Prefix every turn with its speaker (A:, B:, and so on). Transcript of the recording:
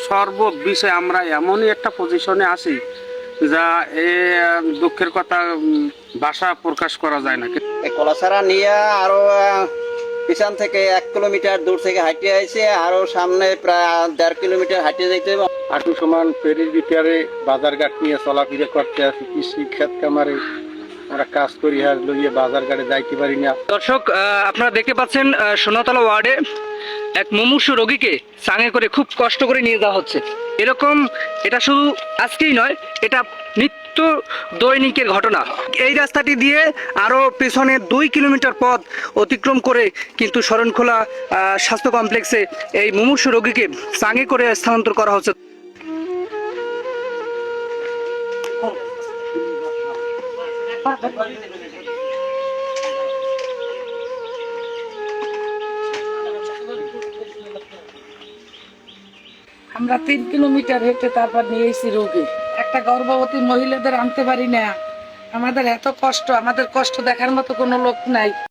A: সর্ববিষয়ে আমরা এমনই একটা পজিশনে আছি যা এ দুঃখের কথা ভাষা প্রকাশ করা যায় না।
B: এই কলাছাড়া নিয়ে আরো পিছন থেকে 1 কিলোমিটার দূর থেকে হাঁটিয়ে আইছে, আরো সামনে প্রায় 1.5 কিলোমিটার হাঁটিয়ে যেতে হবে।
C: হাঁটু সমান ফেরির ভিতরে বাজারঘাট নিয়ে চলাফেরা করতে আছি। কৃষি ক্ষেত কামারে আমরা কাজ করি, আর লইয়ে বাজারঘাটে যাইতে পারি না।
D: দর্শক, আপনারা দেখতে পাচ্ছেন সোনাতলা ওয়ার্ডে এক মুমূর্ষু রোগীকে সাঙে করে খুব কষ্ট করে নিয়ে যাওয়া হচ্ছে। এরকম এটা শুধু আজকেই নয়, এটা নিত্য দৈনিকের ঘটনা। এই রাস্তাটি দিয়ে আরও পেছনে 2 কিলোমিটার পথ অতিক্রম করে কিন্তু শরণখোলা স্বাস্থ্য কমপ্লেক্সে এই মুমূর্ষু রোগীকে সাঙে করে স্থানান্তর করা হচ্ছে।
E: আমরা 3 কিলোমিটার হেঁটে তারপর নিয়ে এসেছি রোগী। একটা গর্ভবতী মহিলাদের আনতে পারি না, আমাদের এত কষ্ট, আমাদের কষ্ট দেখার মতো কোনো লোক নাই।